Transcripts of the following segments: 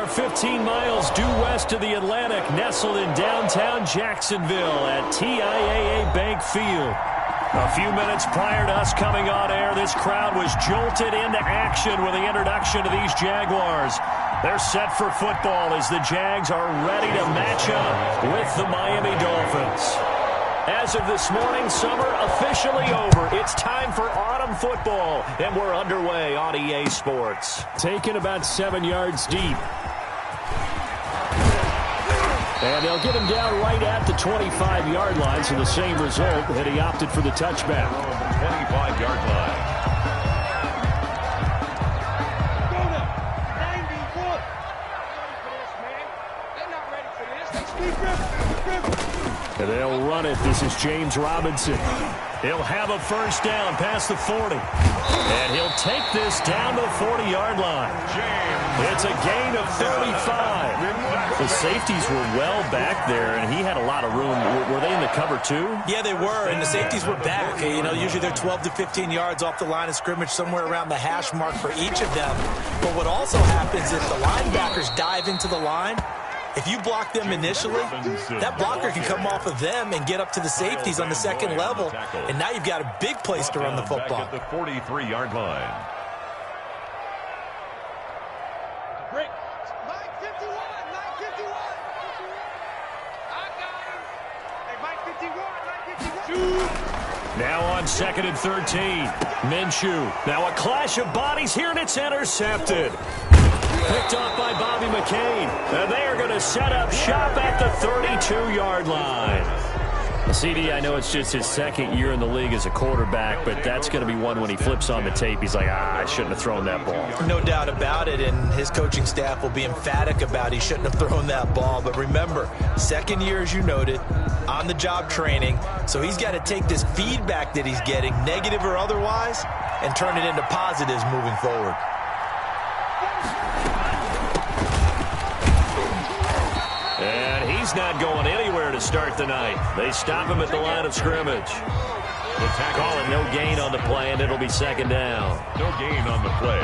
are 15 miles due west of the Atlantic, nestled in downtown Jacksonville at TIAA Bank Field. A few minutes prior to us coming on air, this crowd was jolted into action with the introduction to these Jaguars. They're set for football as the Jags are ready to match up with the Miami Dolphins. As of this morning, summer officially over. It's time for autumn football, and we're underway on EA Sports. Taken about 7 yards deep. And they'll get him down right at the 25-yard line, so the same result, and he opted for the touchback. 25-yard line. And they'll run it. This is James Robinson. He'll have a first down past the 40. And he'll take this down to the 40-yard line. It's a gain of 35. The safeties were well back there, and he had a lot of room. Were they in the cover too? Yeah, they were, and the safeties were back. You know, usually they're 12 to 15 yards off the line of scrimmage, somewhere around the hash mark for each of them. But what also happens is the linebackers dive into the line. If you block them initially, that blocker can come off of them and get up to the safeties on the second level, and now you've got a big place to run the football. Back at the 43-yard line. Break. 951, 951. I got him. Hey, Mike 51, 951. Now on 2nd and 13. Minshew. Now a clash of bodies here, and it's intercepted. Picked off by Bobby McCain. And they are going to set up shop at the 32-yard line. CD, I know it's just his second year in the league as a quarterback, but that's going to be one when he flips on the tape. He's like, I shouldn't have thrown that ball. No doubt about it, and his coaching staff will be emphatic about he shouldn't have thrown that ball. But remember, second year, as you noted, on-the-job training, so he's got to take this feedback that he's getting, negative or otherwise, and turn it into positives moving forward. And he's not going anywhere to start the night. They stop him at the line of scrimmage. Calling no gain on the play, and it'll be second down. No gain on the play.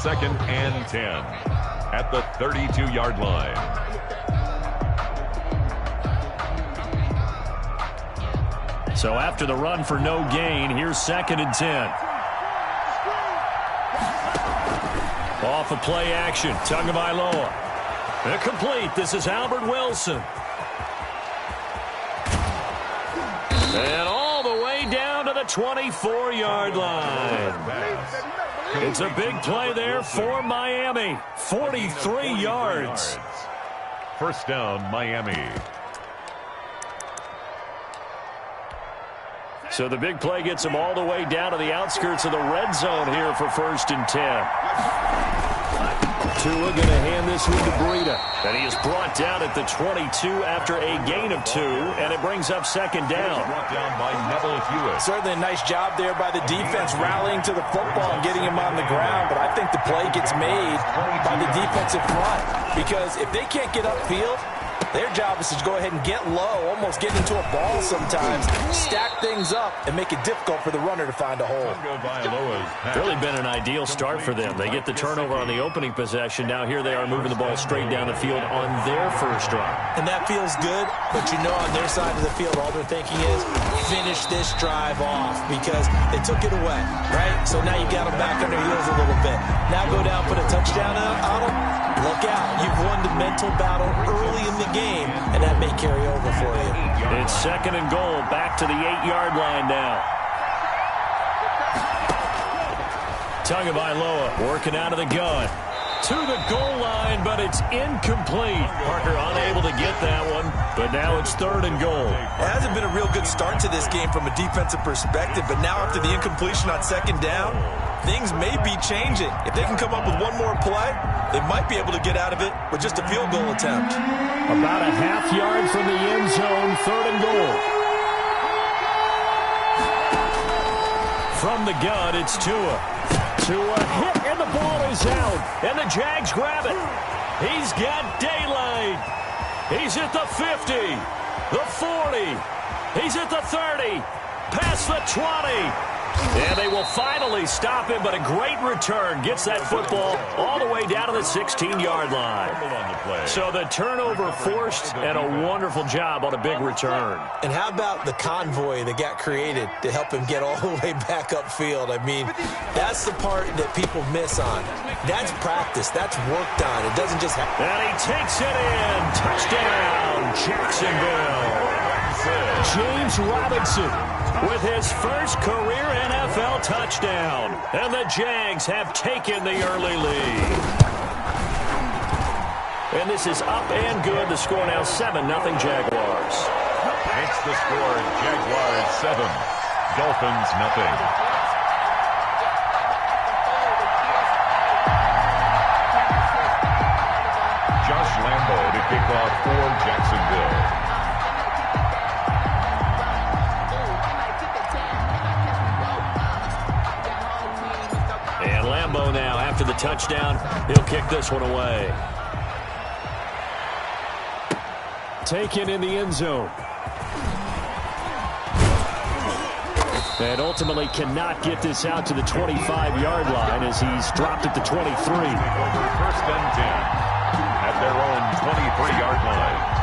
2nd and 10 at the 32-yard line. So after the run for no gain, here's 2nd and 10. Off of play action, Tagovailoa. Complete. This is Albert Wilson. And all the way down to the 24-yard line. It's a big play there for Miami. 43 yards. First down, Miami. So the big play gets him all the way down to the outskirts of the red zone here for 1st and 10. Tua going to hand this one to Breida. And he is brought down at the 22 after a gain of 2, and it brings up second down. Brought down by Neville Hewitt. Certainly a nice job there by the defense rallying to the football and getting him on the ground, but I think the play gets made by the defensive front because if they can't get upfield, their job is to go ahead and get low, almost get into a ball sometimes, stack things up, and make it difficult for the runner to find a hole. Really been an ideal start for them. They get the turnover on the opening possession. Now here they are moving the ball straight down the field on their first drive. And that feels good, but you know on their side of the field, all they're thinking is finish this drive off because they took it away, right? So now you got them back on their heels a little bit. Now go down, put a touchdown on them. Look out. You've won the mental battle early in the game, and that may carry over for you. It's 2nd and goal, back to the 8-yard line now. Tagovailoa working out of the gun. To the goal line, but it's incomplete. Parker unable to get that one, but now it's 3rd and goal. It hasn't been a real good start to this game from a defensive perspective, but now after the incompletion on second down, things may be changing. If they can come up with one more play, they might be able to get out of it with just a field goal attempt. About a half yard from the end zone, 3rd and goal. From the gun, it's Tua. Tua hit, and the ball is out. And the Jags grab it. He's got daylight. He's at the 50, the 40. He's at the 30, past the 20. And they will finally stop him, but a great return. Gets that football all the way down to the 16-yard line. So the turnover forced, and a wonderful job on a big return. And how about the convoy that got created to help him get all the way back upfield? I mean, that's the part that people miss on. That's practice. That's worked on. It doesn't just happen. And he takes it in. Touchdown, Jacksonville. James Robinson with his first career NFL touchdown. And the Jags have taken the early lead. And this is up and good. The score now 7-0 Jaguars. Makes the score Jaguars 7, Dolphins nothing. Josh Lambo to kick off for Jacksonville. And Lambo now, after the touchdown, he'll kick this one away. Taken in the end zone. And ultimately cannot get this out to the 25-yard line as he's dropped at the 23. First and 10 at their own 23-yard line.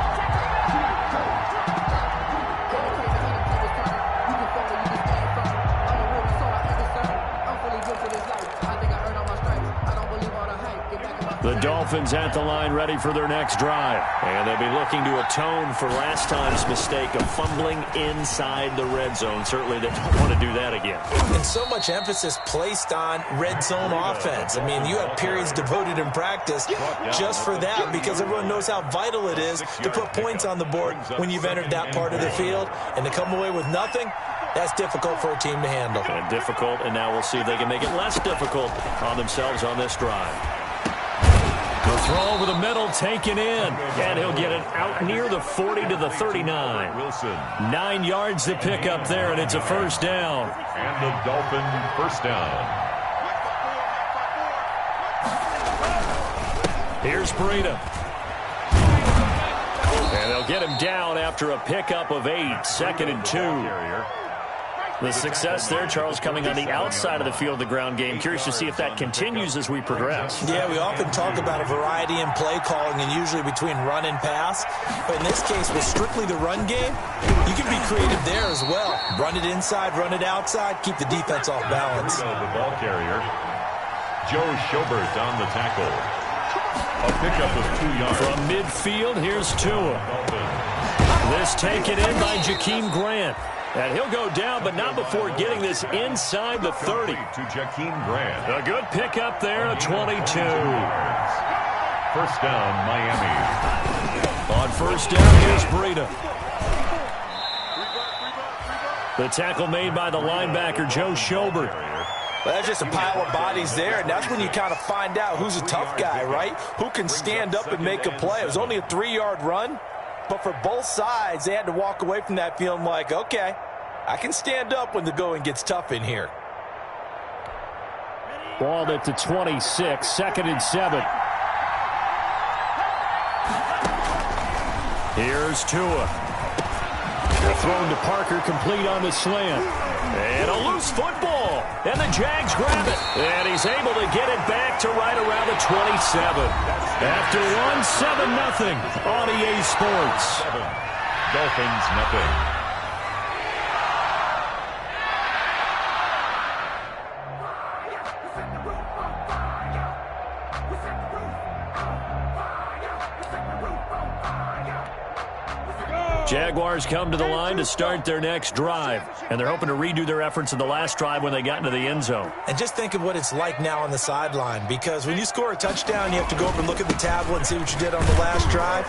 The Dolphins at the line ready for their next drive. And they'll be looking to atone for last time's mistake of fumbling inside the red zone. Certainly they don't want to do that again. And so much emphasis placed on red zone offense. I mean, you have periods devoted in practice just for that because everyone knows how vital it is to put points on the board when you've entered that part of the field. And to come away with nothing, that's difficult for a team to handle. And difficult, and now we'll see if they can make it less difficult on themselves on this drive. The throw over the middle, taken in. And he'll get it out near the 40 to the 39. Wilson. 9 yards to pick up there, and it's a first down. And the Dolphin first down. Here's Breida. And they'll get him down after a pickup of 8, 2nd and 2. The success there, Charles, coming on the outside of the field, the ground game. Curious to see if that continues as we progress. Yeah, we often talk about a variety in play calling and usually between run and pass. But in this case, with strictly the run game, you can be creative there as well. Run it inside, run it outside, keep the defense off balance. The ball carrier, Joe Schobert on the tackle. A pickup of 2 yards. From midfield, here's Tua. This taken in by Jakeem Grant. And he'll go down, but not before getting this inside the 30. To Jakeem Grant. A good pickup there, a 22. First down, Miami. On first down, here's Breida. The tackle made by the linebacker, Joe Schobert. Well, that's just a pile of bodies there, and that's when you kind of find out who's a tough guy, right? Who can stand up and make a play. It was only a 3-yard run. But for both sides, they had to walk away from that feeling like, okay, I can stand up when the going gets tough in here. Ball at the 26, 2nd and 7. Here's Tua. Thrown to Parker, complete on the slant. And a loose football. And the Jags grab it. And he's able to get it back to right around the 27. After one, 7-0 on EA Sports. Dolphins nothing. Jaguars come to the line to start their next drive. And they're hoping to redo their efforts in the last drive when they got into the end zone. And just think of what it's like now on the sideline, because when you score a touchdown, you have to go up and look at the tablet and see what you did on the last drive.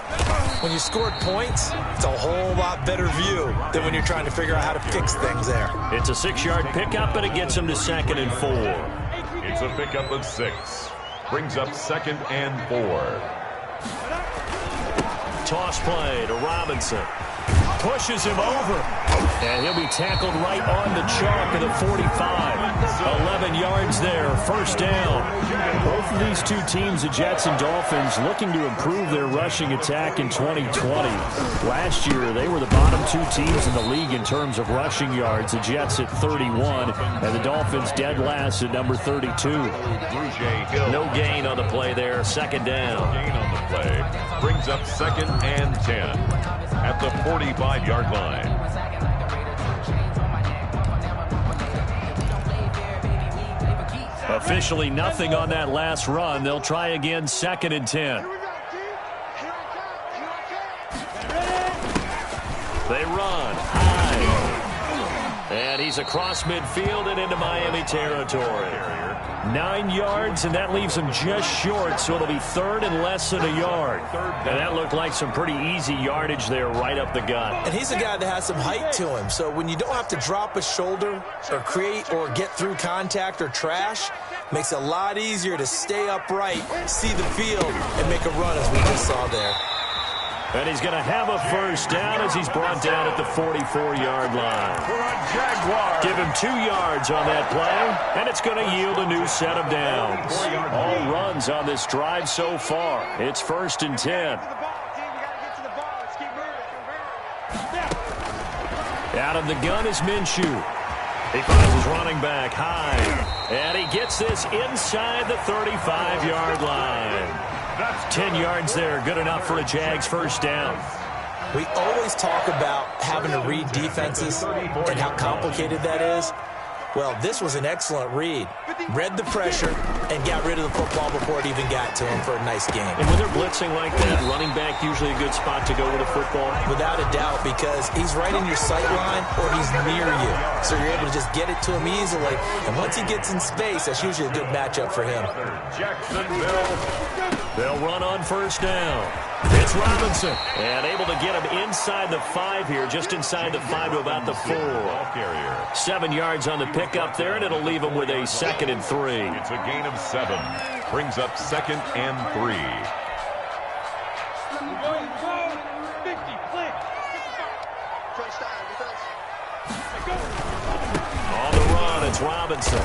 When you scored points, it's a whole lot better view than when you're trying to figure out how to fix things there. It's a 6-yard pickup, and it gets them to 2nd and 4. It's a pickup of 6. Brings up 2nd and 4. Toss play to Robinson. Pushes him over. And he'll be tackled right on the chalk of the 45. 11 yards there, first down. Both of these two teams, the Jets and Dolphins, looking to improve their rushing attack in 2020. Last year, they were the bottom two teams in the league in terms of rushing yards. The Jets at 31, and the Dolphins dead last at number 32. No gain on the play there, second down. Gain on the play brings up 2nd and 10 at the 45-yard line. Officially nothing on that last run. They'll try again, 2nd and 10. They run high. And he's across midfield and into Miami territory. 9 yards, and that leaves him just short, so it'll be 3rd and less than a yard. And that looked like some pretty easy yardage there right up the gut. And he's a guy that has some height to him, so when you don't have to drop a shoulder or create or get through contact or trash, makes it a lot easier to stay upright, see the field, and make a run as we just saw there. And he's going to have a first down as he's brought down at the 44-yard line. Give him 2 yards on that play, and it's going to yield a new set of downs. All runs on this drive so far. It's 1st and 10. Out of the gun is Minshew. He finds his running back high, and he gets this inside the 35-yard line. 10 yards there, good enough for a Jags first down. We always talk about having to read defenses and how complicated that is. Well, this was an excellent read. Read the pressure and got rid of the football before it even got to him for a nice game. And when they're blitzing like that, running back usually a good spot to go with a football? Without a doubt, because he's right in your sight line or he's near you. So you're able to just get it to him easily. And once he gets in space, that's usually a good matchup for him. They'll run on first down. It's Robinson. And able to get him inside the 5 here, just inside the 5 to about the 4. 7 yards on the pickup there, and it'll leave him with a 2nd and 3. It's a gain of 7. Brings up 2nd and 3. On the run, it's Robinson.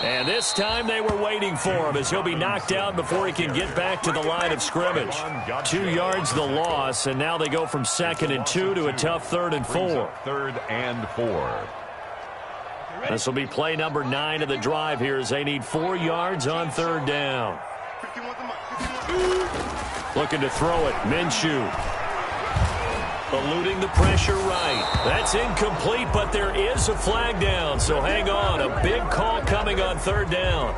And this time they were waiting for him as he'll be knocked out before he can get back to the line of scrimmage. 2 yards the loss, and now they go from 2nd and 2 to a tough 3rd and 4. 3rd and 4. This will be play number 9 of the drive here as they need 4 yards on 3rd down. Looking to throw it, Minshew. Eluding the pressure right. That's incomplete, but there is a flag down, so hang on. A big call coming on 3rd down.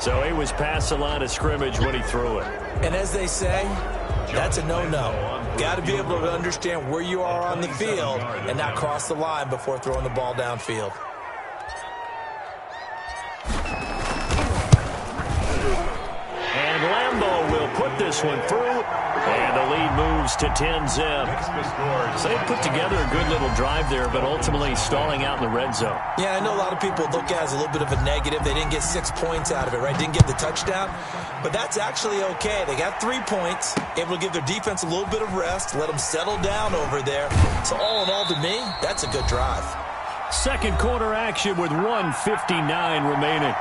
So he was past the line of scrimmage when he threw it. And as they say, that's a no-no. Got to be able to understand where you are on the field and not cross the line before throwing the ball downfield. And Lambeau will put this one through, and the lead moves to 10-zip. So they put together a good little drive there, but ultimately stalling out in the red zone. Yeah, I know a lot of people look at it as a little bit of a negative. They didn't get 6 points out of it, right? Didn't get the touchdown. But that's actually okay. They got 3 points, able to give their defense a little bit of rest, let them settle down over there. So all in all, to me, that's a good drive. Second quarter action with 1:59 remaining.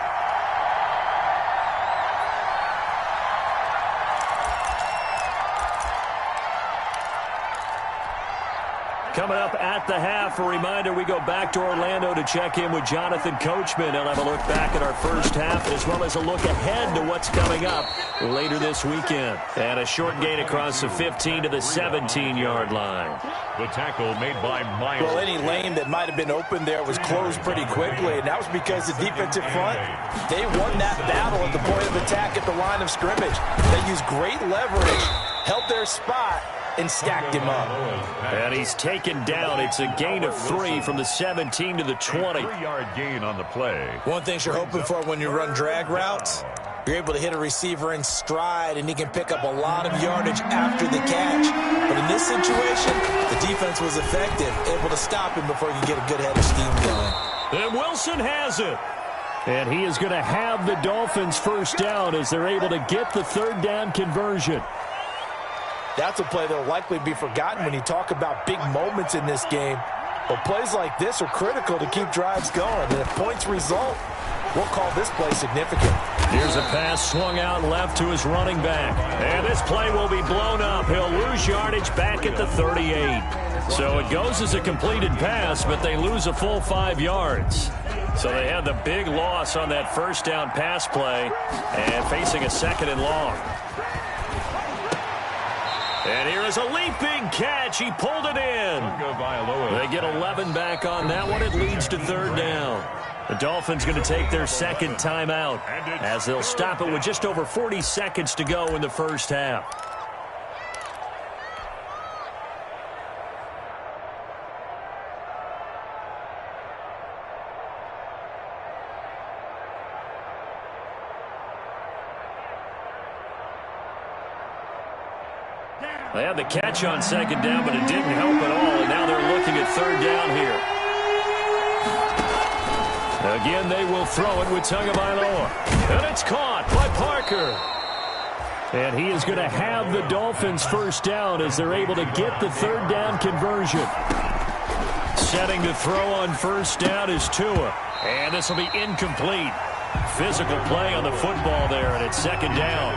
Coming up at the half, a reminder, we go back to Orlando to check in with Jonathan Coachman. He'll have a look back at our first half as well as a look ahead to what's coming up later this weekend. And a short gain across the 15 to the 17-yard line. The tackle made by Miles. Well, any lane that might have been open there was closed pretty quickly, and that was because the defensive front, they won that battle at the point of attack at the line of scrimmage. They used great leverage, held their spot, and stacked him up. And he's taken down. It's a gain of 3 from the 17 to the 20. 3-yard gain on the play. One thing you're hoping for when you run drag routes, you're able to hit a receiver in stride, and he can pick up a lot of yardage after the catch. But in this situation, the defense was effective, able to stop him before he could get a good head of steam going. And Wilson has it. And he is going to have the Dolphins first down as they're able to get the 3rd down conversion. That's a play that will likely be forgotten when you talk about big moments in this game. Well, plays like this are critical to keep drives going. And if points result, we'll call this play significant. Here's a pass swung out left to his running back. And this play will be blown up. He'll lose yardage back at the 38. So it goes as a completed pass, but they lose a full 5 yards. So they had the big loss on that first down pass play and facing a 2nd and long. And here is a leaping catch. He pulled it in. They get 11 back on that one. It leads to 3rd down. The Dolphins going to take their 2nd timeout as they'll stop it with just over 40 seconds to go in the first half. They had the catch on 2nd down, but it didn't help at all, and now they're looking at 3rd down here. Again, they will throw it with Tagovailoa. And it's caught by Parker. And he is going to have the Dolphins' 1st down as they're able to get the 3rd down conversion. Setting to throw on 1st down is Tua. And this will be incomplete. Physical play on the football there, and it's 2nd down.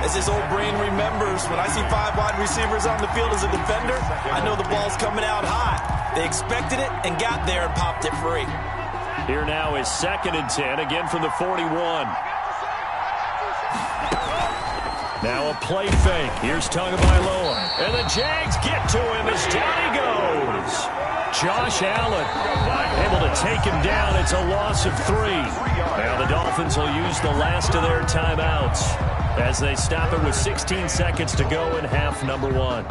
As his old brain remembers, when I see 5 wide receivers on the field as a defender, I know the ball's coming out high. They expected it and got there and popped it free. Here now is 2nd and 10, again from the 41. Now a play fake. Here's Tagovailoa. And the Jags get to him as down he goes. Josh Allen able to take him down. It's a loss of 3. Now the Dolphins will use the last of their timeouts as they stop it with 16 seconds to go in half number 1.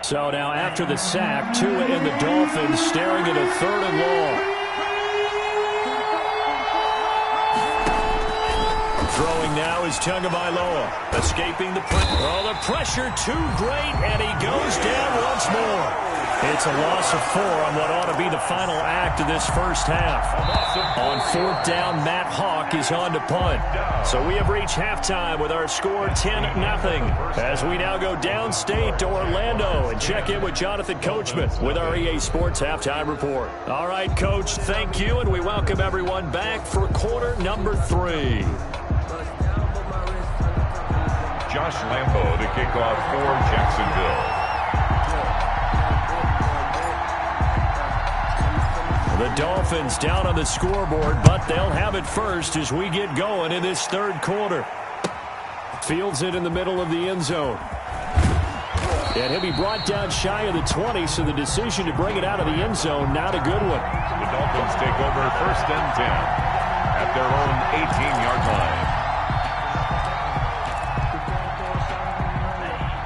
So now after the sack, Tua and the Dolphins staring at a 3rd and long. Throwing now is Tagovailoa, escaping the pressure. Oh, the pressure too great, and he goes down once more. It's a loss of 4 on what ought to be the final act of this first half. On 4th down, Matt Hawk is on to punt. So we have reached halftime with our score 10-0 as we now go downstate to Orlando and check in with Jonathan Coachman with our EA Sports Halftime Report. All right, Coach, thank you, and we welcome everyone back for quarter number 3. Josh Lambo to kick off for Jacksonville. The Dolphins down on the scoreboard, but they'll have it first as we get going in this 3rd quarter. Fields it in the middle of the end zone. And he'll be brought down shy of the 20, so the decision to bring it out of the end zone, not a good one. The Dolphins take over 1st and 10 at their own 18-yard line.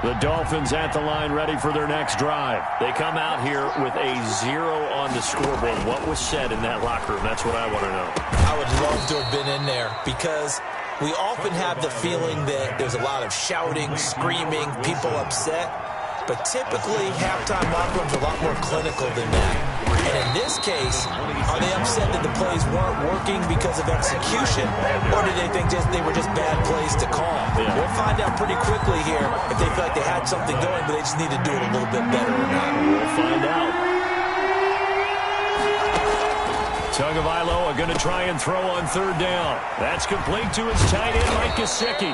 The Dolphins at the line ready for their next drive. They come out here with a 0 on the scoreboard. What was said in that locker room? That's what I want to know. I would love to have been in there because we often have the feeling that there's a lot of shouting, screaming, people upset. But typically, halftime locker rooms are a lot more clinical than that. And in this case, are they upset that the plays weren't working because of execution, or did they think they were just bad plays to call? Yeah. We'll find out pretty quickly here if they feel like they had something going, but they just need to do it a little bit better or not. We'll find out. Tagovailoa going to try and throw on 3rd down. That's complete to his tight end, Mike Gesicki.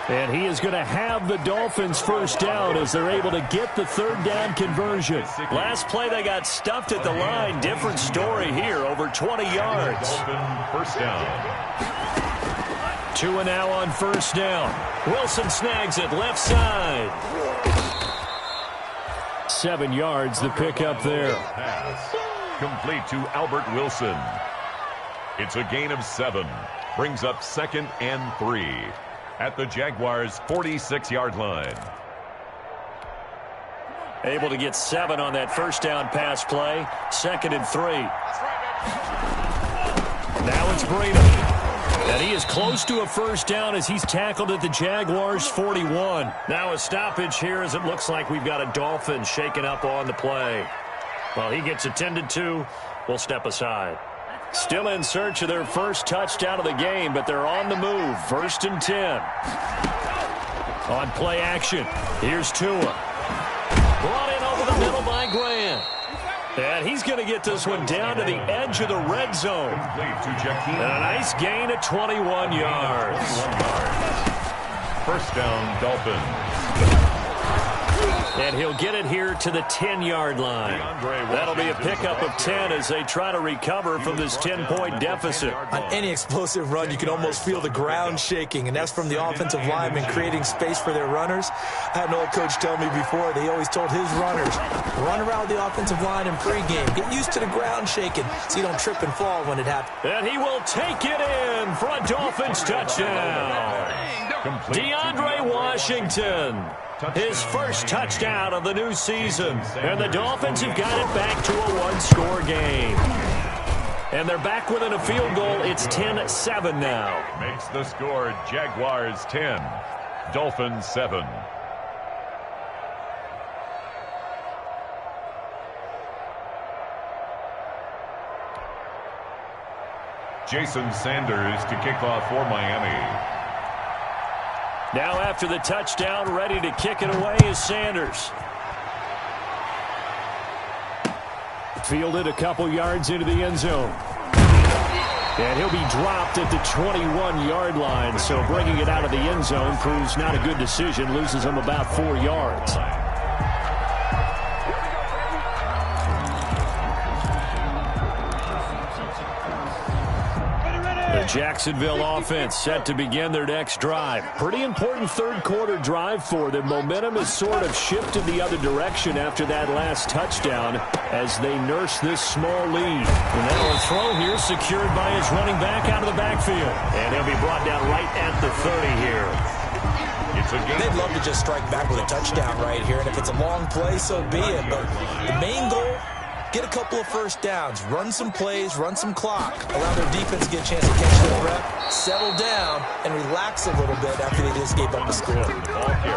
And he is going to have the Dolphins' 1st down as they're able to get the 3rd down conversion. Last play, they got stuffed at the line. Different story here, over 20 yards. 1st down. Tua now on 1st down. Wilson snags it left side. 7 yards, the pickup there. Pass complete to Albert Wilson. It's a gain of 7. Brings up 2nd and 3. At the Jaguars' 46-yard line. Able to get 7 on that 1st down pass play. 2nd and 3. Now it's Breida. And he is close to a 1st down as he's tackled at the Jaguars' 41. Now a stoppage here as it looks like we've got a Dolphin shaken up on the play. Well, he gets attended to. We'll step aside. Still in search of their first touchdown of the game, but they're on the move. 1st and 10. On play action, here's Tua. Brought in over the middle by Grant. And he's going to get this one down to the edge of the red zone. And a nice gain of 21 yards. First down, Dolphins. And he'll get it here to the 10-yard line. That'll be a pickup of 10 as they try to recover from this 10-point deficit. On any explosive run, you can almost feel the ground shaking, and that's from the offensive linemen creating space for their runners. I had an old coach tell me before, they always told his runners, run around the offensive line in pregame. Get used to the ground shaking so you don't trip and fall when it happens. And he will take it in for a Dolphins touchdown. DeAndre Washington. His first touchdown of the new season. And the Dolphins have got it back to a one-score game. And they're back within a field goal. It's 10-7 now. Makes the score Jaguars 10, Dolphins 7. Jason Sanders to kick off for Miami. Now after the touchdown, ready to kick it away is Sanders. Fielded a couple yards into the end zone. And he'll be dropped at the 21-yard line, so bringing it out of the end zone proves not a good decision, loses him about 4 yards. The Jacksonville offense set to begin their next drive. Pretty important third-quarter drive for them. Momentum has sort of shifted the other direction after that last touchdown as they nurse this small lead. And now a throw here secured by his running back out of the backfield. And he'll be brought down right at the 30 here. They'd love to just strike back with a touchdown right here, and if it's a long play, so be it. But the main goal, get a couple of first downs, run some plays, run some clock, allow their defense to get a chance to catch their breath, settle down, and relax a little bit after they just gave up the score.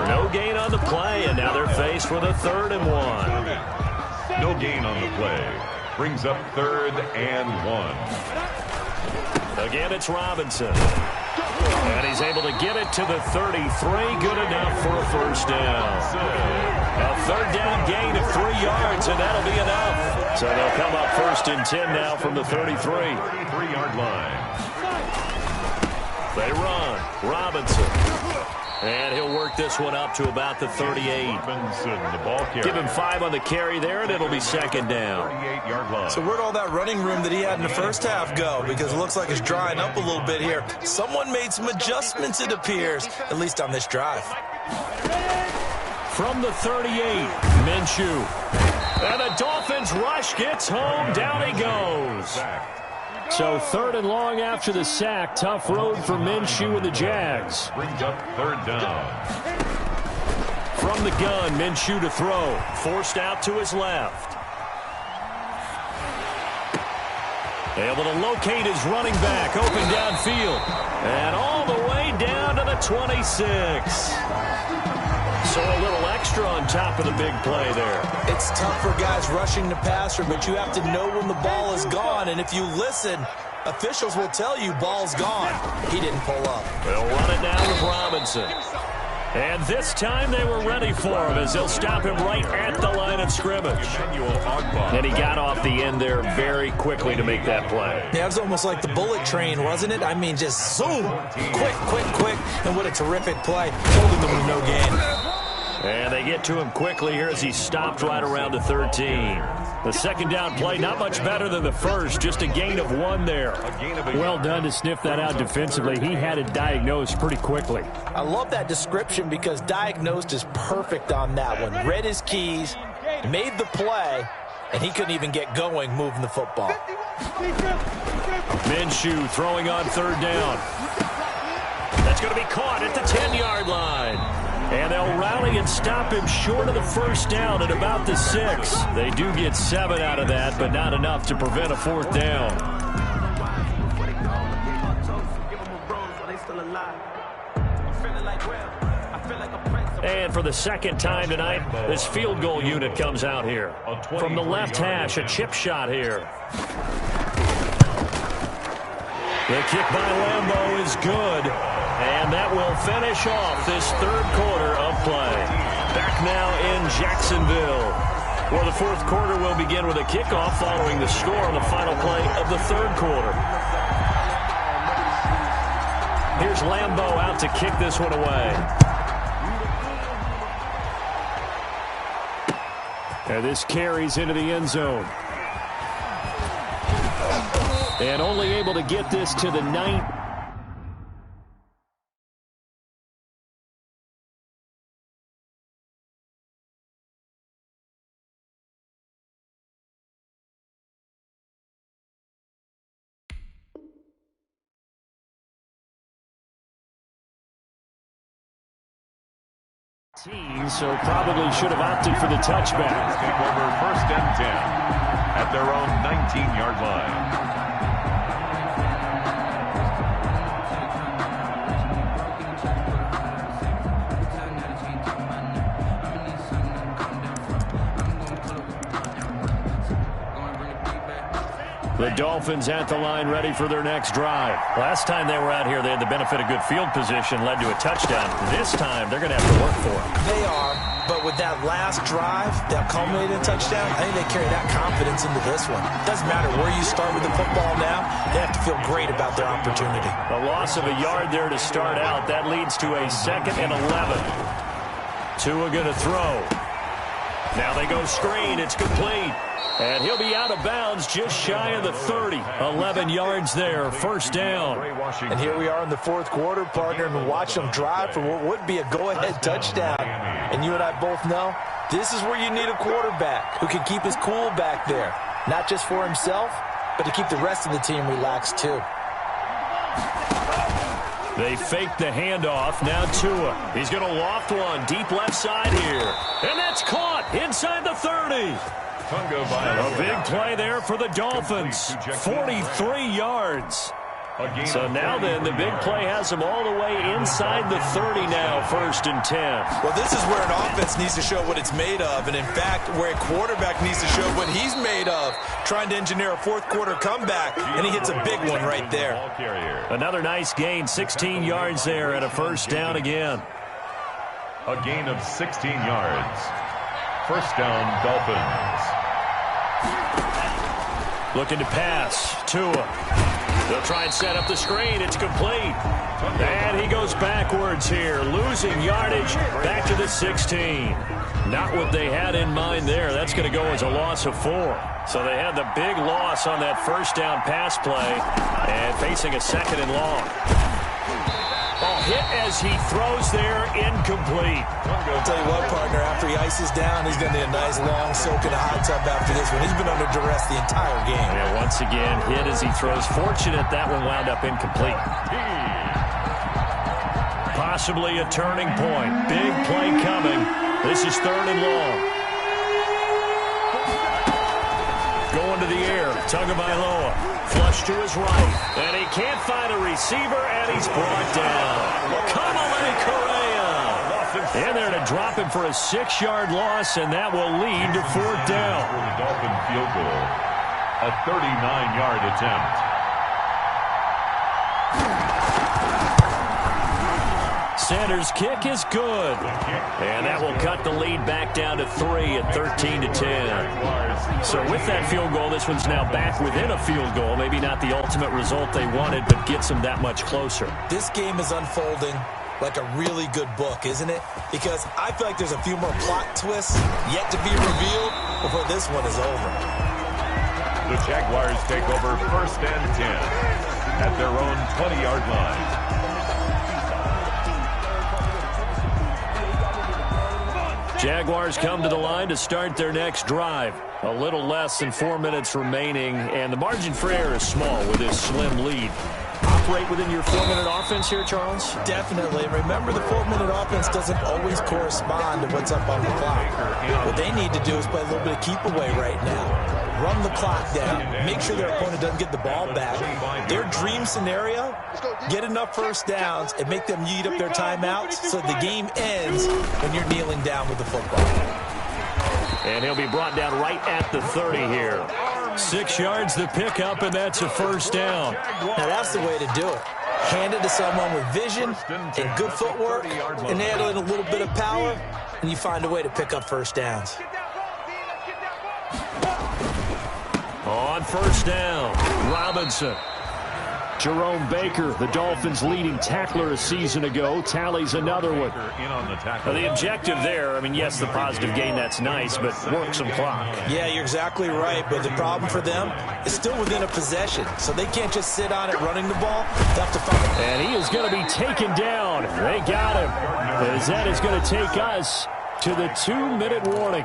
No gain on the play, and now they're faced with a 3rd and 1. No gain on the play. Brings up 3rd and 1. Again, it's Robinson. And he's able to get it to the 33. Good enough for a first down. A 3rd down gain of 3 yards, and that'll be enough. So they'll come up 1st and 10 now from the 33. 33-yard line. They run. Robinson. And he'll work this one up to about the 38. Robinson, the ball carrier. Give him 5 on the carry there, and it'll be 2nd down. 38-yard line. So where'd all that running room that he had in the first half go? Because it looks like it's drying up a little bit here. Someone made some adjustments, it appears, at least on this drive. From the 38, Minshew. And the Dolphins rush gets home. Down he goes. So 3rd and long after the sack. Tough road for Minshew and the Jags. Brings up 3rd down. From the gun, Minshew to throw. Forced out to his left. Able to locate his running back. Open downfield. And all the way down to the 26. So a little extra on top of the big play there. It's tough for guys rushing the passer, but you have to know when the ball is gone. And if you listen, officials will tell you ball's gone. He didn't pull up. They'll run it down with Robinson. And this time they were ready for him as they'll stop him right at the line of scrimmage. And he got off the end there very quickly to make that play. Yeah, it was almost like the bullet train, wasn't it? I mean, just zoom, quick, quick, quick. And what a terrific play, holding them with no gain. And they get to him quickly here as he stopped right around the 13. The 2nd down play, not much better than the first, just a gain of 1 there. Well done to sniff that out defensively. He had it diagnosed pretty quickly. I love that description because diagnosed is perfect on that one. Read his keys, made the play, and he couldn't even get going moving the football. Minshew throwing on 3rd down. That's going to be caught at the 10-yard line. And they'll rally and stop him short of the first down at about the 6. They do get 7 out of that, but not enough to prevent a 4th down. And for the 2nd time tonight, this field goal unit comes out here. From the left hash, a chip shot here. The kick by Lambeau is good, and that will finish off this third quarter of play. Back now in Jacksonville. Well, the fourth quarter will begin with a kickoff following the score on the final play of the third quarter. Here's Lambeau out to kick this one away. And this carries into the end zone. And only able to get this to the 9th. So probably should have opted for the touchback. Take over 1st and 10 at their own 19-yard line. The Dolphins at the line ready for their next drive. Last time they were out here, they had the benefit of good field position, led to a touchdown. This time, they're going to have to work for it. They are, but with that last drive, that culminated touchdown, I think they carry that confidence into this one. Doesn't matter where you start with the football now, they have to feel great about their opportunity. A loss of a yard there to start out. That leads to a 2nd and 11. Tua going to throw. Now they go screen. It's complete. And he'll be out of bounds just shy of the 30. 11 yards there, first down. And here we are in the fourth quarter, partner, and watch them drive for what would be a go-ahead touchdown. And you and I both know this is where you need a quarterback who can keep his cool back there. Not just for himself, but to keep the rest of the team relaxed too. They fake the handoff. Now Tua. He's going to loft one deep left side here. And that's caught inside the 30. A big play there for the Dolphins. 43 yards. So now then, the big play has them all the way inside the 30 now, 1st and 10. Well, this is where an offense needs to show what it's made of, and in fact, where a quarterback needs to show what he's made of, trying to engineer a fourth quarter comeback, and he hits a big one right there. Another nice gain, 16 yards there, and a first down again. A gain of 16 yards. First down, Dolphins. Looking to pass. Tua. They'll try and set up the screen. It's complete. And he goes backwards here, losing yardage back to the 16. Not what they had in mind there. That's going to go as a loss of 4. So they had the big loss on that first down pass play and facing a 2nd and long. Ball hit as he throws there, incomplete. I'll tell you what, partner, after he ices down, he's going to need a nice long soak in a hot tub after this one. He's been under duress the entire game. Yeah, once again, hit as he throws. Fortunate that one wound up incomplete. Possibly a turning point. Big play coming. This is 3rd and long. Going to the air. Tagovailoa. Flush to his right. And he can't find a receiver, and he's brought down. Kamale Correa. In there to drop him for a 6-yard loss, and that will lead to 4th down. For the Dolphin field goal, a 39-yard attempt. Sanders' kick is good. And that will cut the lead back down to 3 at 13-10. So with that field goal, this one's now back within a field goal. Maybe not the ultimate result they wanted, but gets them that much closer. This game is unfolding like a really good book, isn't it? Because I feel like there's a few more plot twists yet to be revealed before this one is over. The Jaguars take over 1st and 10 at their own 20-yard line. Jaguars come to the line to start their next drive. A little less than 4 minutes remaining, and the margin for error is small with this slim lead. Operate within your 4-minute offense here, Charles? Definitely. Remember, the 4-minute offense doesn't always correspond to what's up on the clock. What they need to do is play a little bit of keep away right now. Run the clock down. Make sure their opponent doesn't get the ball back. Their dream scenario, get enough first downs and make them eat up their timeouts so the game ends when you're kneeling down with the football. And he'll be brought down right at the 30 here. 6 yards the pickup, and that's a first down. Now, that's the way to do it. Hand it to someone with vision and good footwork and add in a little bit of power, and you find a way to pick up first downs. On first down, Robinson. Jerome Baker, the Dolphins' leading tackler a season ago, tallies another one. The objective there, I mean, yes, the positive gain, that's nice, but work some clock. Yeah, you're exactly right, but the problem for them is still within a possession, so they can't just sit on it running the ball. They have to find it. And he is going to be taken down. They got him. As that is going to take us to the 2-minute warning.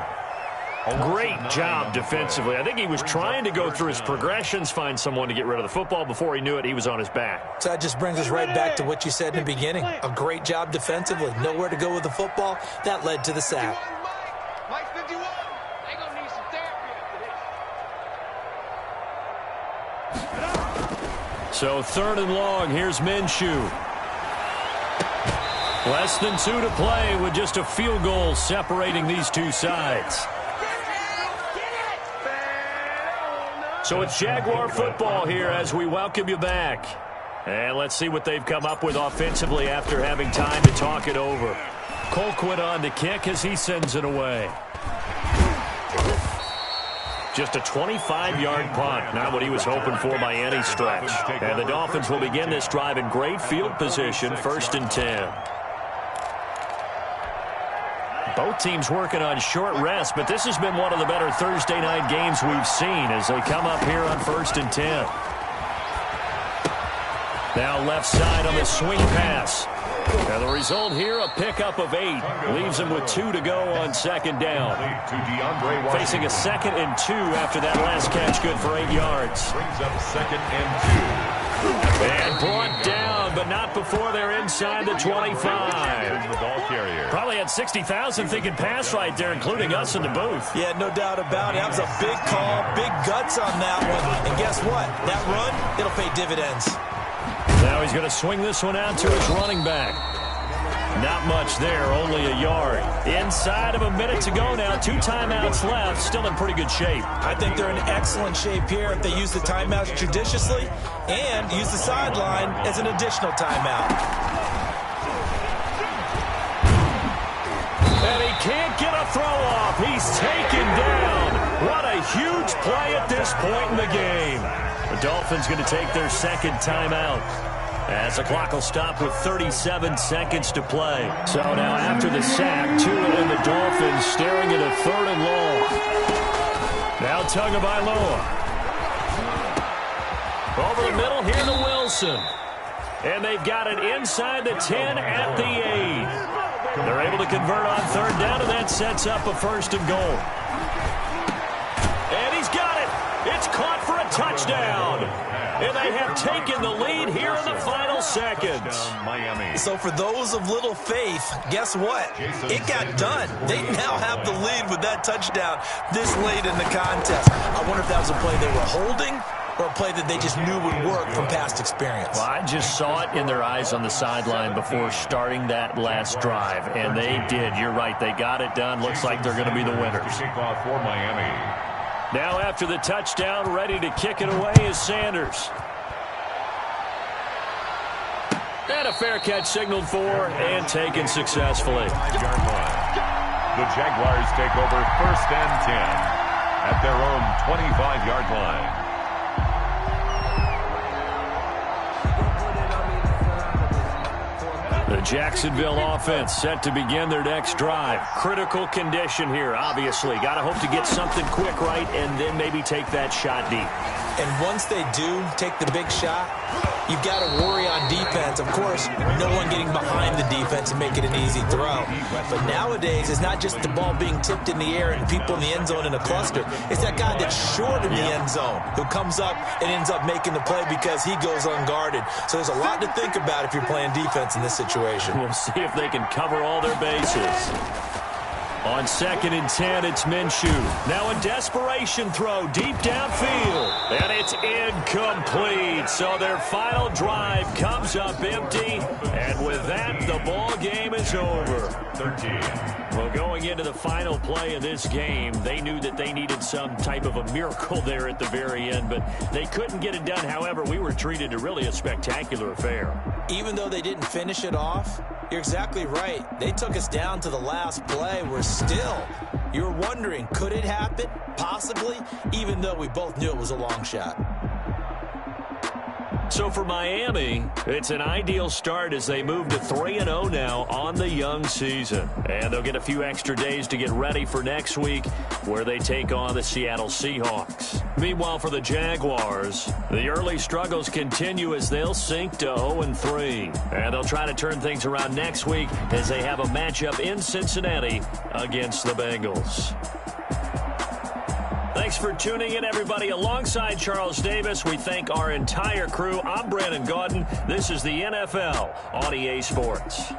Great job defensively. I think he was trying to go through his progressions, find someone to get rid of the football. Before he knew it, he was on his back. So that just brings us right back to what you said in the beginning. A great job defensively. Nowhere to go with the football. That led to the sack. Mike 51. They gonna need some therapy after this. So 3rd and long. Here's Minshew. Less than 2 to play with just a field goal separating these two sides. So it's Jaguar football here as we welcome you back. And let's see what they've come up with offensively after having time to talk it over. Colquitt on the kick as he sends it away. Just a 25-yard punt, not what he was hoping for by any stretch. And the Dolphins will begin this drive in great field position, 1st and 10. Both teams working on short rest, but this has been one of the better Thursday night games we've seen as they come up here on 1st and 10. Now left side on the swing pass. And the result here, a pickup of 8. Leaves him with 2 to go on 2nd down. Facing a 2nd and 2 after that last catch, good for 8 yards. Brings up 2nd and 2. And brought down, but not before they're inside the 25. Probably had 60,000 thinking pass right there, including us in the booth. Yeah, no doubt about it. That was a big call, big guts on that one. And guess what? That run, it'll pay dividends. Now he's going to swing this one out to his running back. Not much there, only a yard. Inside of a minute to go now, 2 timeouts left, still in pretty good shape. I think they're in excellent shape here if they use the timeouts judiciously and use the sideline as an additional timeout. And he can't get a throw off. He's taken down. What a huge play at this point in the game. The Dolphins going to take their 2nd timeout, as the clock will stop with 37 seconds to play. So now after the sack, Tua and the Dolphins staring at a 3rd and long. Now Tagovailoa. Over the middle here to Wilson. And they've got it inside the 10 at the 8. They're able to convert on 3rd down, and that sets up a 1st and goal. And he's got it. It's caught for a touchdown. And they have taken the lead here in the final seconds. So for those of little faith, guess what? It got done. They now have the lead with that touchdown this late in the contest. I wonder if that was a play they were holding or a play that they just knew would work from past experience. Well, I just saw it in their eyes on the sideline before starting that last drive, and they did. You're right. They got it done. Looks like they're going to be the winners. Kickoff for Miami. Now after the touchdown, ready to kick it away is Sanders. And a fair catch signaled for and taken successfully. The Jaguars take over 1st and 10 at their own 25-yard line. The Jacksonville offense set to begin their next drive. Critical condition here, obviously. Got to hope to get something quick right and then maybe take that shot deep. And once they do take the big shot, you've got to worry on defense. Of course, no one getting behind the defense and make it an easy throw. But nowadays, it's not just the ball being tipped in the air and people in the end zone in a cluster. It's that guy that's short in the end zone who comes up and ends up making the play because he goes unguarded. So there's a lot to think about if you're playing defense in this situation. We'll see if they can cover all their bases. On 2nd and 10, it's Minshew. Now a desperation throw deep downfield. And it's incomplete. So their final drive comes up empty. And with that, the ball game is over. 13. Well, going into the final play of this game, they knew that they needed some type of a miracle there at the very end, but they couldn't get it done. However, we were treated to really a spectacular affair. Even though they didn't finish it off, you're exactly right. They took us down to the last play. We're still, you're wondering, could it happen? Possibly, even though we both knew it was a long shot. So for Miami, it's an ideal start as they move to 3-0 now on the young season. And they'll get a few extra days to get ready for next week where they take on the Seattle Seahawks. Meanwhile, for the Jaguars, the early struggles continue as they'll sink to 0-3. And they'll try to turn things around next week as they have a matchup in Cincinnati against the Bengals. Thanks for tuning in, everybody. Alongside Charles Davis, we thank our entire crew. I'm Brandon Gaudin. This is the NFL on EA Sports.